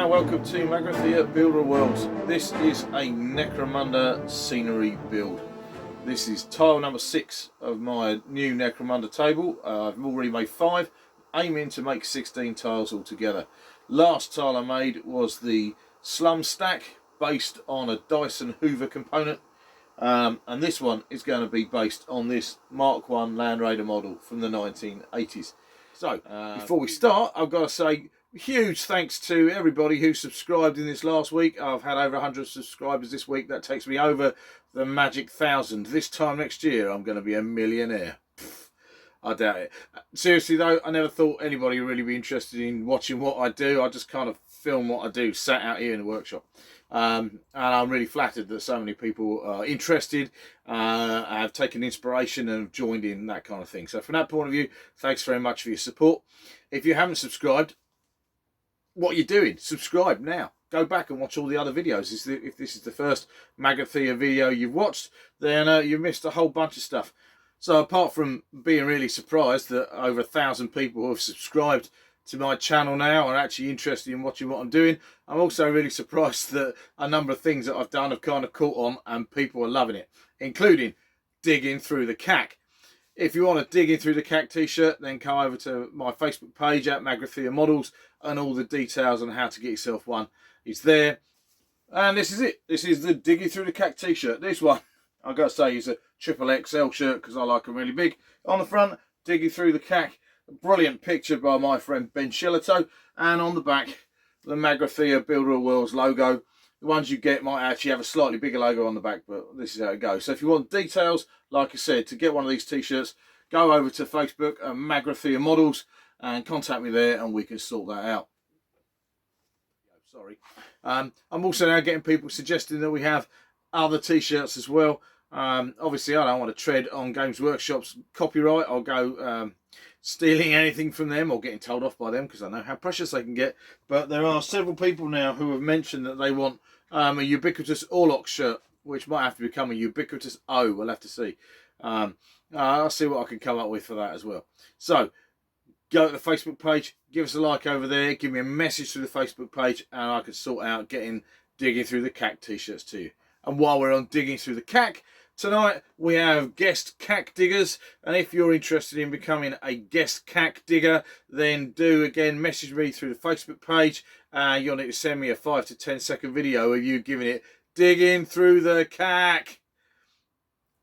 welcome to Mk1 Builder Worlds. This is a Necromunda scenery build. This is tile number 6 of my new Necromunda table. I've already made 5, aiming to make 16 tiles altogether. Last tile I made was the slum stack based on a Dyson Hoover component, and this one is going to be based on this Mk1 Landraider model from the 1980s. So before we start, I've got to say huge thanks to everybody who subscribed in this last week. I've had over 100 subscribers this week. That takes me over the magic 1,000. This time next year I'm going to be a millionaire. I doubt it. Seriously though, I never thought anybody would really be interested in watching what I do. I just kind of film what I do, sat out here in the workshop. And I'm really flattered that so many people are interested, have taken inspiration and have joined in, that kind of thing. So from that point of view, thanks very much for your support. If you haven't subscribed, what are you doing? Subscribe now. Go back and watch all the other videos. If this is the first Mk1 video you've watched, then you've missed a whole bunch of stuff. So apart from being really surprised that over 1,000 people have subscribed to my channel now are actually interested in watching what I'm doing, I'm also really surprised that a number of things that I've done have kind of caught on and people are loving it, including digging through the cack. If you want to dig in through the cack t-shirt, then come over to my Facebook page at Mk1 Models, and all the details on how to get yourself one is there. And this is it. This is the digging through the cack t-shirt. This one, I've got to say, is a triple XL shirt because I like them really big. On the front, digging through the cack. A brilliant picture by my friend Ben Shillito. And on the back, the Mk1 Builder Worlds logo. The ones you get might actually have a slightly bigger logo on the back, but this is how it goes. So if you want details, like I said, to get one of these t-shirts, go over to Facebook at Mk1 Models and contact me there and we can sort that out. Sorry. I'm also now getting people suggesting that we have other t-shirts as well. Obviously, I don't want to tread on Games Workshop's copyright. I'll go stealing anything from them or getting told off by them because I know how precious they can get. But there are several people now who have mentioned that they want a ubiquitous Orlok shirt, which might have to become a ubiquitous O. We'll have to see. I'll see what I can come up with for that as well. So go to the Facebook page, give us a like over there, give me a message through the Facebook page, and I can sort out digging through the cack t-shirts to you. And while we're on digging through the cack, tonight we have guest cack diggers, and if you're interested in becoming a guest cack digger, then do again message me through the Facebook page. You'll need to send me a 5 to 10 second video of you giving it digging through the cack,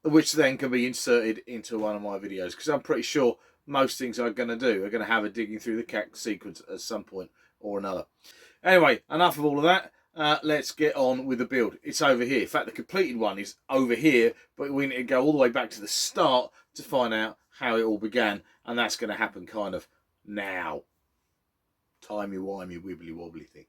which then can be inserted into one of my videos, because I'm pretty sure most things I'm going to do are going to have a digging through the cack sequence at some point or another. Anyway, enough of all of that. Let's get on with the build. It's over here. In fact, the completed one is over here, but we need to go all the way back to the start to find out how it all began, and that's going to happen kind of now. Timey-wimey, wibbly-wobbly thing.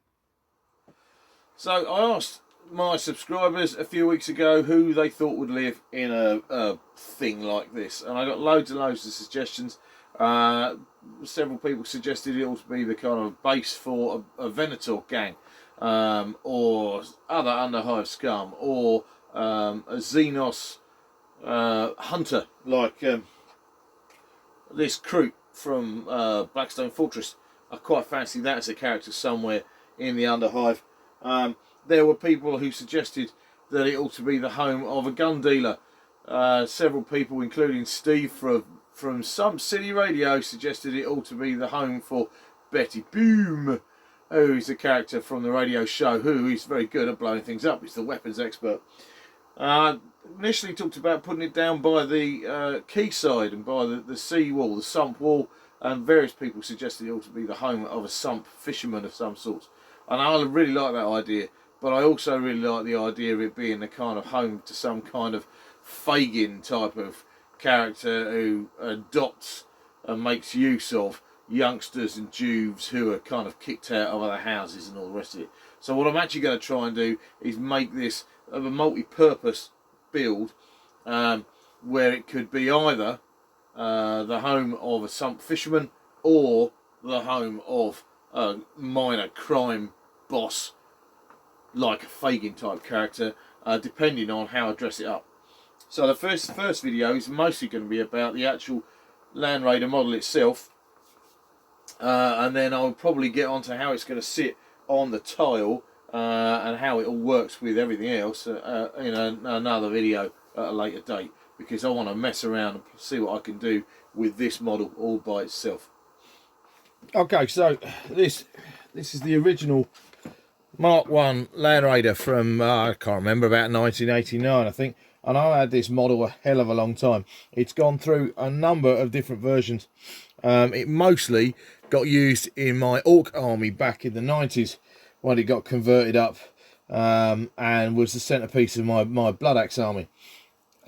So I asked my subscribers a few weeks ago who they thought would live in a thing like this, and I got loads and loads of suggestions. Several people suggested it ought to be the kind of base for a Venator gang, or other underhive scum, or a Xenos hunter like this Kroot from Blackstone Fortress. I quite fancy that as a character somewhere in the underhive. There were people who suggested that it ought to be the home of a gun dealer. Several people, including Steve from Some City Radio, suggested it ought to be the home for Betty Boom, who is a character from the radio show who is very good at blowing things up. He's the weapons expert. Initially talked about putting it down by the quayside and by the sea wall, the sump wall, and various people suggested it ought to be the home of a sump fisherman of some sort. And I really like that idea, but I also really like the idea of it being the kind of home to some kind of Fagin type of character who adopts and makes use of youngsters and Jews who are kind of kicked out of other houses and all the rest of it. So what I'm actually going to try and do is make this a multi-purpose build, where it could be either the home of a sump fisherman or the home of a minor crime boss like a Fagin type character, depending on how I dress it up. So the first video is mostly going to be about the actual Landraider model itself, and then I'll probably get on to how it's going to sit on the tile and how it all works with everything else in another video at a later date, because I want to mess around and see what I can do with this model all by itself. Okay, so this is the original Mk1 Landraider from I can't remember, about 1989 I think, and I had this model a hell of a long time. It's gone through a number of different versions. It mostly got used in my Orc army back in the 90s when it got converted up, and was the centerpiece of my Blood Axe army.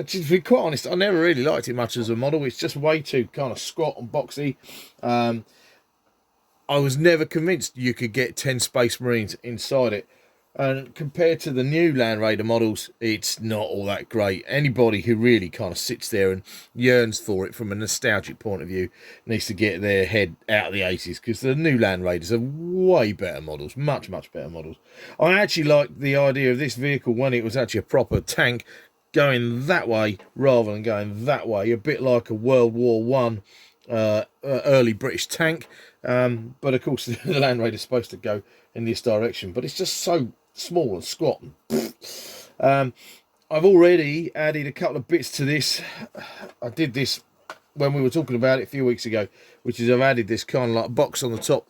To be quite honest, I never really liked it much as a model. It's just way too kind of squat and boxy. I was never convinced you could get 10 Space Marines inside it. And compared to the new Land Raider models, it's not all that great. Anybody who really kind of sits there and yearns for it from a nostalgic point of view needs to get their head out of the 80s, because the new Land Raiders are way better models, much better models. I actually liked the idea of this vehicle when it was actually a proper tank, going that way rather than going that way, a bit like a World War One early British tank. But of course the Land Raider is supposed to go in this direction, but it's just so small and squat. I've already added a couple of bits to this. I did this when we were talking about it a few weeks ago, which is I've added this kind of like box on the top,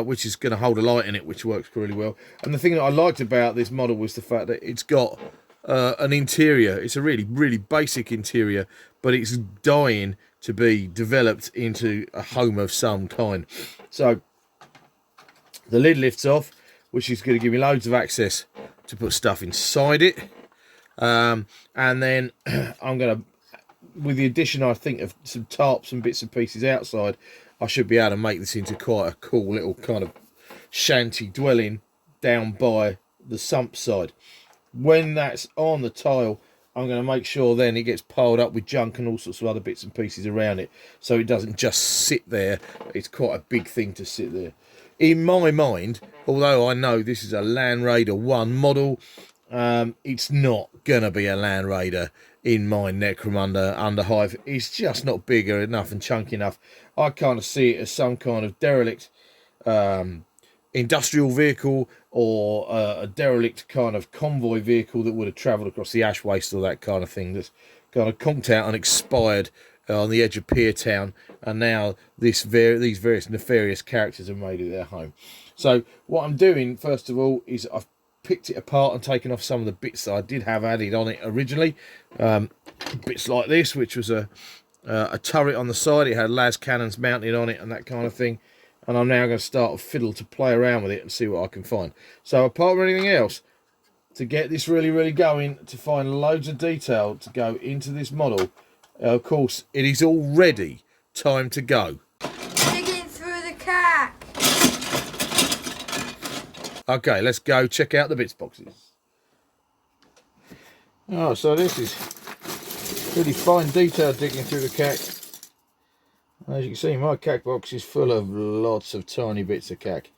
which is going to hold a light in it, which works really well. And the thing that I liked about this model was the fact that it's got an interior. It's a really basic interior, but it's dying to be developed into a home of some kind. So the lid lifts off, which is going to give me loads of access to put stuff inside it. And then I'm going to, with the addition, I think, of some tarps and bits and pieces outside, I should be able to make this into quite a cool little kind of shanty dwelling down by the sump side. When that's on the tile, I'm going to make sure then it gets piled up with junk and all sorts of other bits and pieces around it, so it doesn't just sit there. It's quite a big thing to sit there. In my mind, although I know this is a Land Raider 1 model, it's not going to be a Land Raider in my Necromunda underhive. It's just not bigger enough and chunky enough. I kind of see it as some kind of derelict industrial vehicle, or a derelict kind of convoy vehicle that would have travelled across the ash waste or that kind of thing, that's kind of conked out and expired on the edge of Pier Town, and now these various nefarious characters have made it their home. So what I'm doing first of all is I've picked it apart and taken off some of the bits that I did have added on it originally. Bits like this, which was a turret on the side. It had las cannons mounted on it and that kind of thing. And I'm now going to start a fiddle to play around with it and see what I can find. So apart from anything else, to get this really going, to find loads of detail to go into this model, of course, it is already time to go. Digging through the cat. Okay, let's go check out the bits boxes. Oh, so this is really fine detail digging through the cack. As you can see, my cack box is full of lots of tiny bits of cack.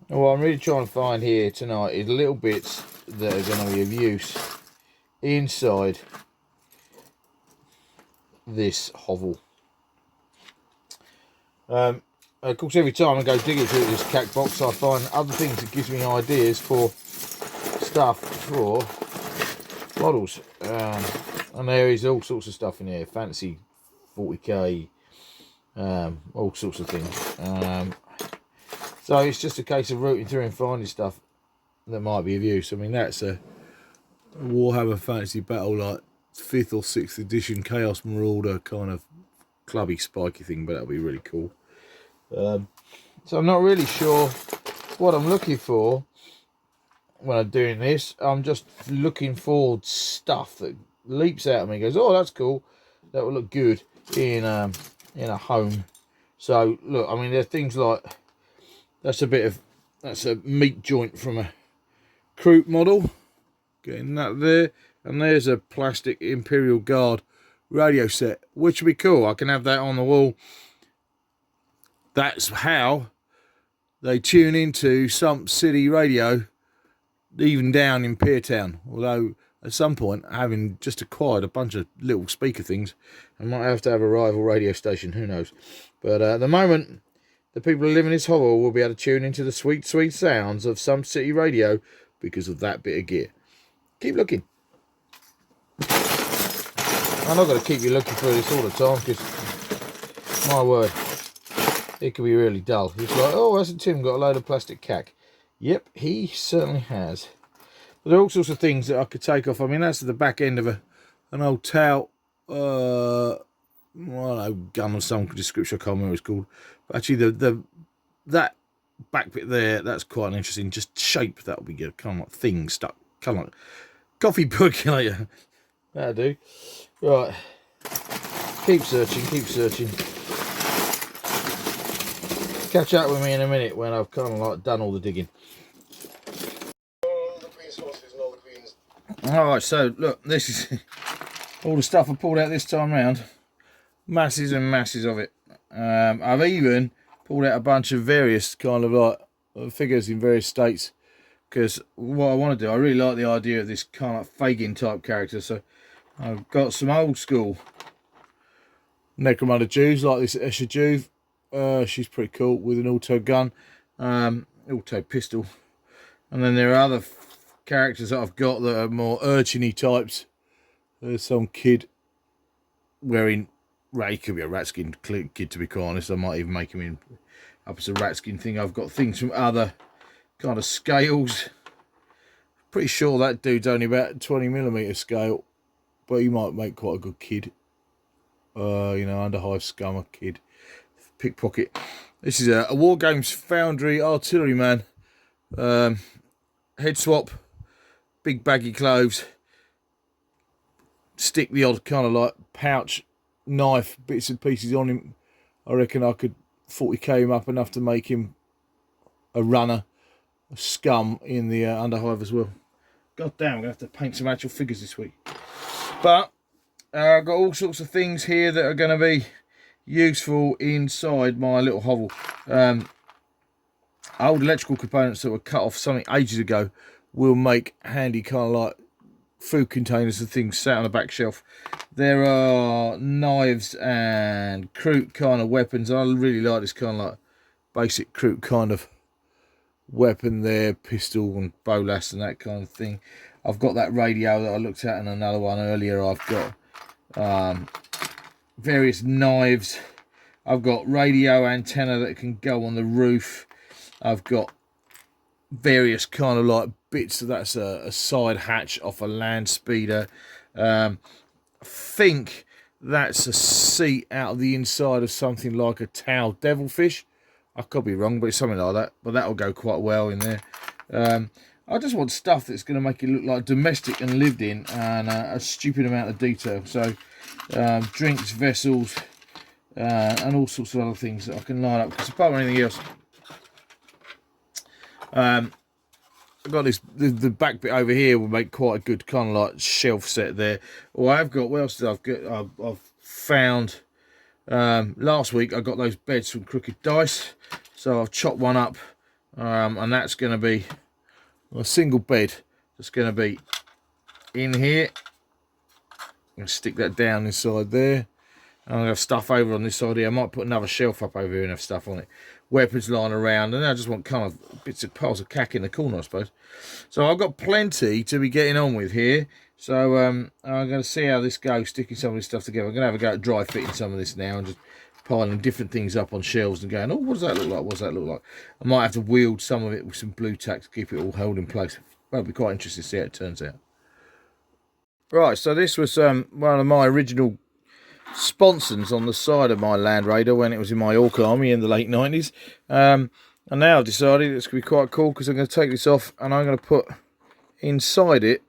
And what I'm really trying to find here tonight is little bits that are going to be of use inside this hovel. Of course, every time I go digging through this cack box, I find other things that gives me ideas for stuff for models. And there is all sorts of stuff in here. Fantasy 40k. All sorts of things. So it's just a case of rooting through and finding stuff that might be of use. I mean, that's a Warhammer Fantasy Battle, like 5th or 6th edition Chaos Marauder kind of clubby spiky thing, but that'll be really cool. So I'm not really sure what I'm looking for when I'm doing this. I'm just looking for stuff that leaps out at me and goes, oh, that's cool, that will look good in a home. So look, I mean, there's things like that's a meat joint from a Kroot model, getting that there, and there's a plastic Imperial Guard radio set, which would be cool. I can have that on the wall. That's how they tune into some city radio, even down in Pier Town. Although at some point, having just acquired a bunch of little speaker things, I might have to have a rival radio station, who knows. But at the moment, the people who live in this hovel will be able to tune into the sweet, sweet sounds of some city radio because of that bit of gear. Keep looking. I'm not going to keep you looking through this all the time because, my word, it can be really dull. It's like, oh, hasn't Tim got a load of plastic cack? Yep, he certainly has. But there are all sorts of things that I could take off. I mean, that's the back end of an old towel, well, no, gun of some description, I can't remember what it's called. But actually, that back bit there, that's quite an interesting just shape. That would be good. Kind of like thing stuck, kind of like coffee percolator. That'll do. Right. Keep searching, keep searching. Catch up with me in a minute when I've kind of like done all the digging. All the queen's horses and all the queens. Alright, so look, this is all the stuff I pulled out this time round. Masses and masses of it. I've even pulled out a bunch of various kind of like figures in various states, because what I want to do, I really like the idea of this kind of Fagin type character. So I've got some old school Necromunda Jews, like this Escher Jew. She's pretty cool with an auto gun, auto pistol. And then there are other characters that I've got that are more urchin-y types. There's some kid wearing, he could be a rat skin kid, to be quite honest. I might even make him in up as a rat skin thing. I've got things from other kind of scales. Pretty sure that dude's only about 20mm scale, but he might make quite a good kid. You know, underhive scum kid. Pickpocket. This is a War Games Foundry artilleryman. Head swap, big baggy clothes, stick the odd kind of like pouch knife bits and pieces on him. I reckon I could 40k him up enough to make him a runner, a scum in the underhive as well. God damn, I'm gonna have to paint some actual figures this week. But I've got all sorts of things here that are going to be useful inside my little hovel. Old electrical components that were cut off something ages ago will make handy kind of like food containers and things sat on the back shelf. There are knives and Kroot kind of weapons. I really like this kind of like basic Kroot kind of weapon there, pistol and bolas and that kind of thing. I've got that radio that I looked at in another one earlier. I've got various knives. I've got radio antenna that can go on the roof. I've got various kind of like bits. So that's a side hatch off a land speeder. I think that's a seat out of the inside of something like a Tau devilfish. I could be wrong, but it's something like that. But that'll go quite well in there. I just want stuff that's going to make it look like domestic and lived in, and a stupid amount of detail. So drinks, vessels, and all sorts of other things that I can line up. Because apart from anything else, I've got this. The back bit over here will make quite a good kind of like shelf set there. Or I've got, what else did I've got? I've found last week I got those beds from Crooked Dice, so I've chopped one up, and that's going to be a single bed. That's going to be in here. I'm going to stick that down inside there. I'm going to have stuff over on this side here. I might put another shelf up over here and have stuff on it. Weapons lying around. And I just want kind of bits of piles of cack in the corner, I suppose. So I've got plenty to be getting on with here. So I'm going to see how this goes, sticking some of this stuff together. I'm going to have a go at dry fitting some of this now and just piling different things up on shelves and going, oh, what does that look like? What does that look like? I might have to wield some of it with some blue tack to keep it all held in place. That'll be quite interesting to see how it turns out. Right, so this was one of my original sponsons on the side of my Landraider when it was in my Orc army in the late 90s. And now I've decided it's going to be quite cool because I'm going to take this off and I'm going to put inside it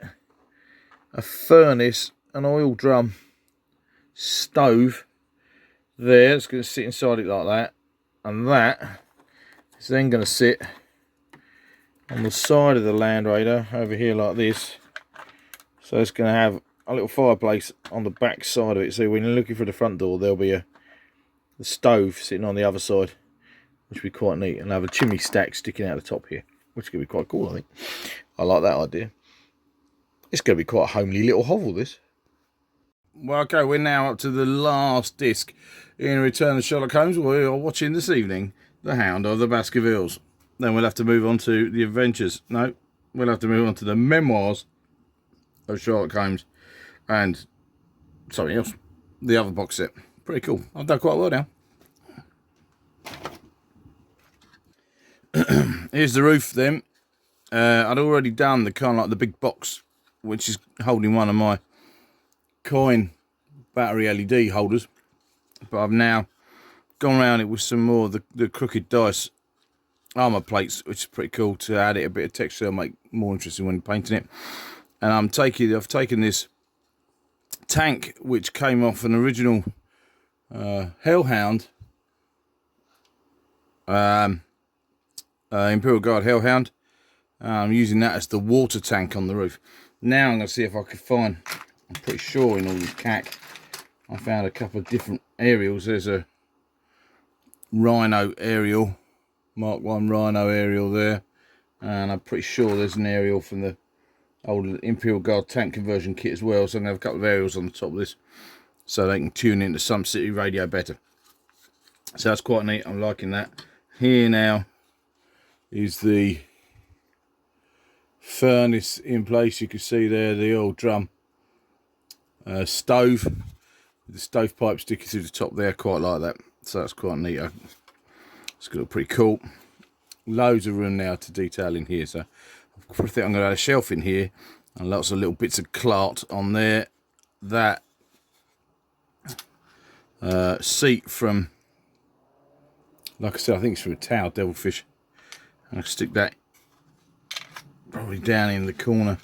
a furnace, an oil drum stove there. It's going to sit inside it like that. And that is then going to sit on the side of the Landraider over here like this. So it's going to have a little fireplace on the back side of it. So when you're looking for the front door, there'll be the stove sitting on the other side, which will be quite neat. And have a chimney stack sticking out the top here, which is going to be quite cool, I think. I like that idea. It's going to be quite a homely little hovel, this. Well, okay, we're now up to the last disc in Return of Sherlock Holmes we are watching this evening. the Hound of the Baskervilles. Then we'll have to move on to the adventures. No, we'll have to move on to the memoirs of Sherlock Holmes and something else. The other box set. Pretty cool. I've done quite well now. Here's the roof then. I'd already done the kind of like the big box, which is holding one of my coin battery LED holders, but I've now gone around it with some more of the crooked dice armor plates, which is pretty cool to add it a bit of texture, make it more interesting when painting it. And I've taken this tank which came off an original Hellhound, Imperial Guard Hellhound. I'm using that as the water tank on the roof. Now I'm going to see if I can find, I'm pretty sure in all this cack, I found a couple of different aerials. There's a Rhino aerial, Mark 1 Rhino aerial there. And I'm pretty sure there's an aerial from the old Imperial Guard tank conversion kit as well. So I'm going to have a couple of aerials on the top of this, so they can tune into some city radio better. So that's quite neat. I'm liking that. Here now is the furnace in place. You can see there the old drum stove, the stovepipe sticking through the top there. Quite like that. So that's quite neat. It's going to look pretty cool. Loads of room now to detail in here. So I think I'm going to add a shelf in here and lots of little bits of clot on there. That seat from, like I said, I think it's from a Tower Devilfish. I'll stick that probably down in the corner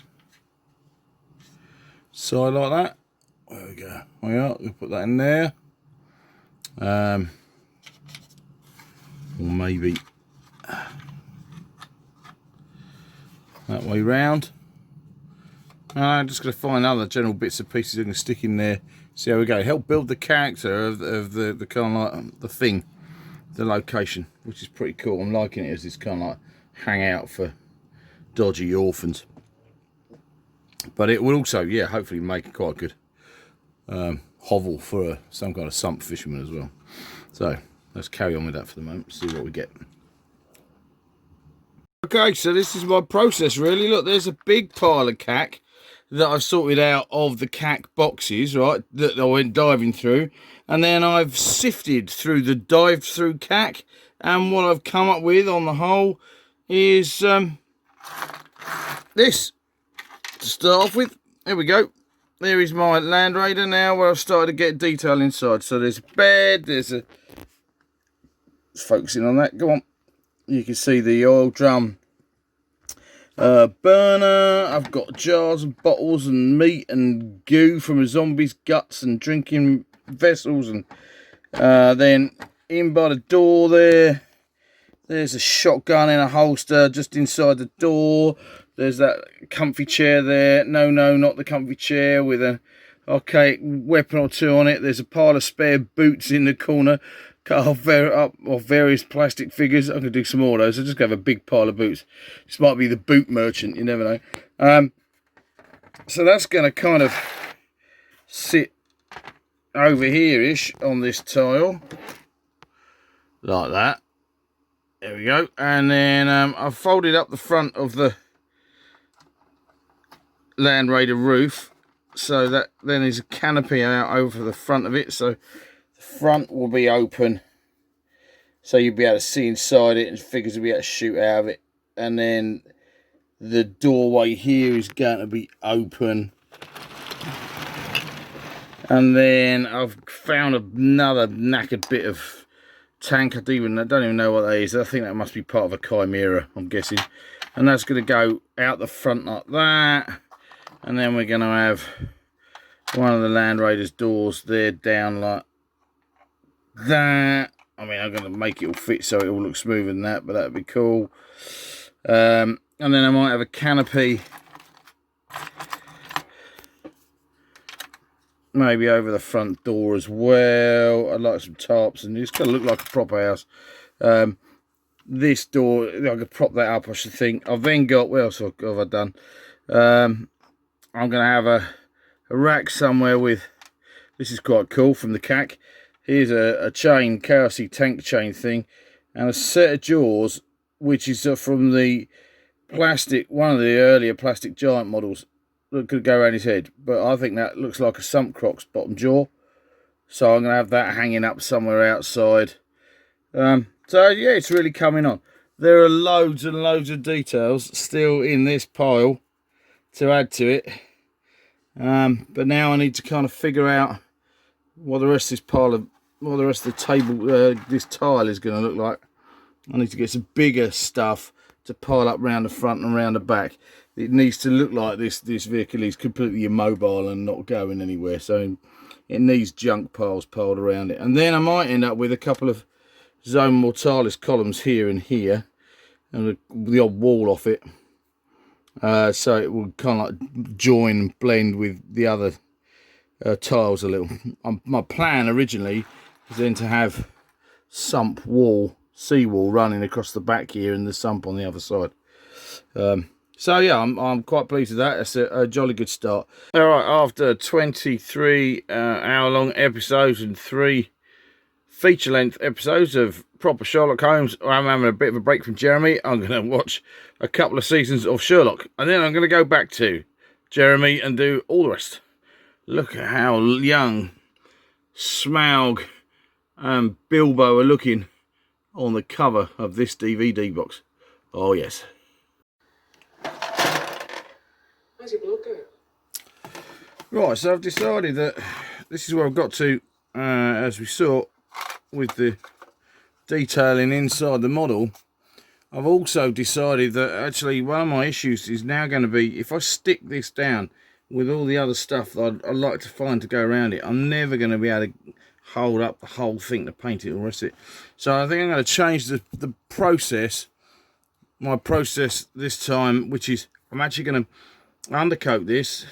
side like that. There we go. We'll put that in there. Or maybe that way round. I'm just going to find other general bits and pieces I'm going to stick in there. See how we go. Help build the character of the kind of like the thing, the location, which is pretty cool. I'm liking it as this kind of like hangout for dodgy orphans. But it will also, yeah, hopefully make it quite a good hovel for some kind of sump fisherman as well. So let's carry on with that for the moment, see what we get. Okay, so this is my process really. Look, there's a big pile of cack that I've sorted out of the cack boxes, right, that I went diving through. And then I've sifted through the dive through cack. And what I've come up with on the whole is this to start off with. There we go. There is my Landraider now, where I've started to get detail inside. So there's a bed, there's a... Just focusing on that, go on. You can see the oil drum burner. I've got jars and bottles and meat and goo from a zombie's guts and drinking vessels. And then in by the door there's a shotgun in a holster just inside the door. There's that comfy chair there. No, not the comfy chair, with a archaic weapon or two on it. There's a pile of spare boots in the corner, cut off of various plastic figures. I'm going to do some more of those. I'm just going to have a big pile of boots. This might be the boot merchant, you never know. So that's going to kind of sit over here-ish on this tile. Like that. There we go. And then I've folded up the front of the Landraider roof, so that then there's a canopy out over the front of it, so the front will be open, so you'll be able to see inside it and figures will be able to shoot out of it. And then the doorway here is going to be open. And then I've found another knackered bit of tank. I don't even know what that is. I think that must be part of a chimera, I'm guessing. And that's going to go out the front like that. And then we're going to have one of the Landraider's doors there down like that. I mean, I'm going to make it all fit so it all looks smoother than that, but that'd be cool. And then I might have a canopy maybe over the front door as well. I'd like some tarps, and it's going to look like a proper house. This door, I could prop that up, I should think. I've then got, what else have I done? I'm going to have a rack somewhere with, this is quite cool from the cack. Here's a chain, KRC tank chain thing. and a set of jaws, which is from the plastic, one of the earlier plastic giant models that could go around his head. But I think that looks like a Sump Croc's bottom jaw, so I'm going to have that hanging up somewhere outside. So yeah, it's really coming on. There are loads and loads of details still in this pile to add to it, but now I need to kind of figure out what the rest of this pile of, what the rest of the table, this tile is going to look like. I need to get some bigger stuff to pile up round the front and round the back. It needs to look like this vehicle is completely immobile and not going anywhere, so it needs junk piles piled around it. And then I might end up with a couple of Zone Mortalis columns here and here, and the odd wall off it, so it will kind of like join and blend with the other tiles a little. My plan originally was then to have sump wall, seawall running across the back here and the sump on the other side. So yeah, I'm quite pleased with that. It's a jolly good start. All right, after 23 hour-long episodes and 3 feature-length episodes of proper Sherlock Holmes, I'm having a bit of a break from Jeremy. I'm going to watch a couple of seasons of Sherlock, and then I'm going to go back to Jeremy and do all the rest. Look at how young Smaug and Bilbo are looking on the cover of this DVD box. Oh yes. How's your blood going? Right, so I've decided that this is where I've got to, as we saw with the detailing inside the model. I've also decided that actually one of my issues is now going to be, if I stick this down with all the other stuff that I'd like to find to go around it, I'm never going to be able to hold up the whole thing to paint it or rest it. So I think I'm going to change the process, my process this time, which is I'm actually going to undercoat this,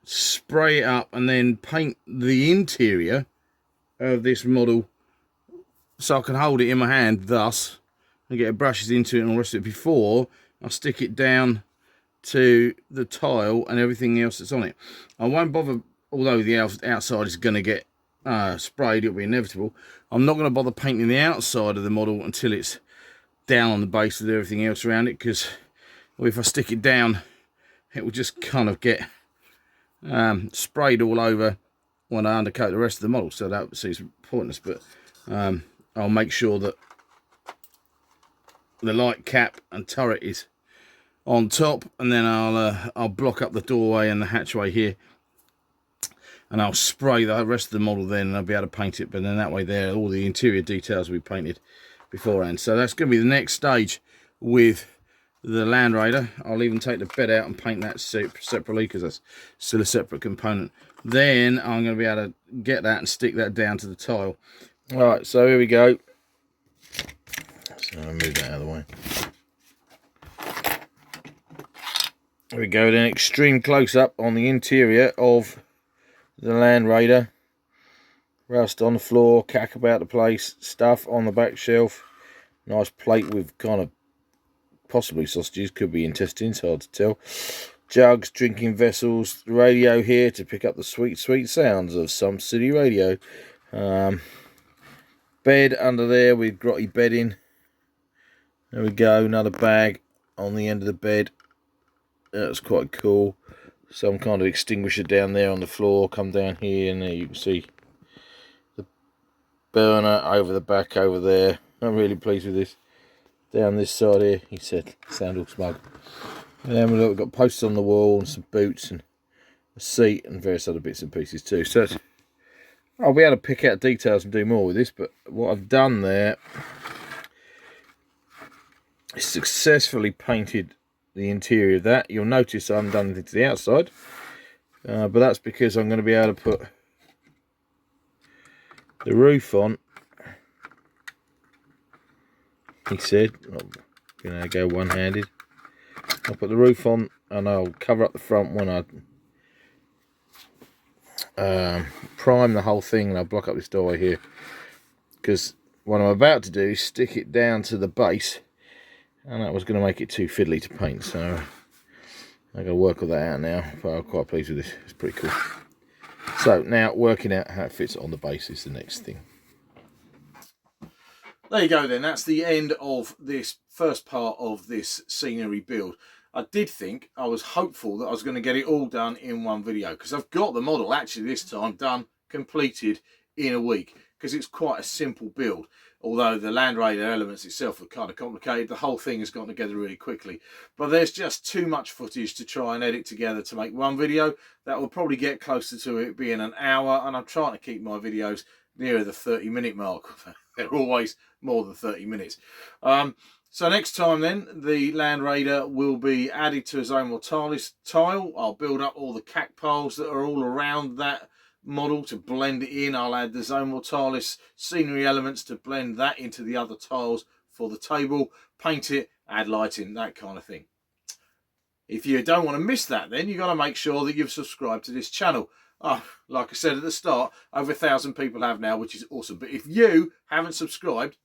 spray it up, and then paint the interior of this model so I can hold it in my hand thus and get brushes into it and all the rest of it before I stick it down to the tile and everything else that's on it. I won't bother, although the outside is going to get sprayed, it'll be inevitable. I'm not going to bother painting the outside of the model until it's down on the base with everything else around it, because if I stick it down it will just kind of get sprayed all over when I undercoat the rest of the model, so that seems pointless. But I'll make sure that the light cap and turret is on top, and then I'll block up the doorway and the hatchway here, and I'll spray the rest of the model then, and I'll be able to paint it. But then that way there, all the interior details will be painted beforehand. So that's going to be the next stage with the Landraider. I'll even take the bed out and paint that separately, because that's still a separate component. Then I'm going to be able to get that and stick that down to the tile. Alright, so here we go. So I'll move that out of the way. Here we go, then extreme close-up on the interior of the Landraider. Rust on the floor, cack about the place, stuff on the back shelf. Nice plate with kind of possibly sausages, could be intestines, hard to tell. Jugs, drinking vessels, the radio here to pick up the sweet, sweet sounds of some city radio. Bed under there with grotty bedding. There we go, another bag on the end of the bed. That's quite cool. Some kind of extinguisher down there on the floor. Come down here and there you can see the burner over the back over there. I'm really pleased with this. Down this side here, he said, sound all smug. And then we've got posters on the wall and some boots and a seat and various other bits and pieces too. So I'll be able to pick out details and do more with this, but what I've done there is successfully painted the interior of that. You'll notice I haven't done anything to the outside, but that's because I'm going to be able to put the roof on. He said, I'm going to go one-handed. I'll put the roof on and I'll cover up the front when I prime the whole thing, and I'll block up this doorway here, because what I'm about to do is stick it down to the base, and that was going to make it too fiddly to paint, so I'm going to work all that out now. But I'm quite pleased with this, it's pretty cool. So now working out how it fits on the base is the next thing. There you go then, that's the end of this first part of this scenery build. I was hopeful that I was going to get it all done in one video, because I've got the model actually this time done, completed in a week, because it's quite a simple build. Although the Landraider elements itself are kind of complicated, the whole thing has gone together really quickly. But there's just too much footage to try and edit together to make one video. That will probably get closer to it being an hour, and I'm trying to keep my videos nearer the 30-minute mark. They're always more than 30 minutes. So next time then, the Landraider will be added to a Zone Mortalis tile. I'll build up all the cac piles that are all around that model to blend it in. I'll add the Zone Mortalis scenery elements to blend that into the other tiles for the table, paint it, add lighting, that kind of thing. If you don't want to miss that, then you've got to make sure that you've subscribed to this channel. Oh, like I said at the start, over 1,000 people have now, which is awesome. But if you haven't subscribed,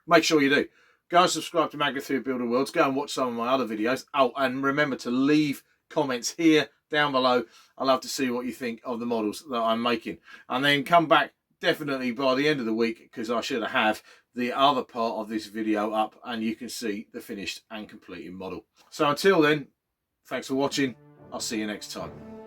make sure you do. Go and subscribe to Mk1 Builder Worlds. Go and watch some of my other videos. Oh, and remember to leave comments here down below. I love to see what you think of the models that I'm making. And then come back definitely by the end of the week, because I should have the other part of this video up and you can see the finished and completed model. So until then, thanks for watching. I'll see you next time.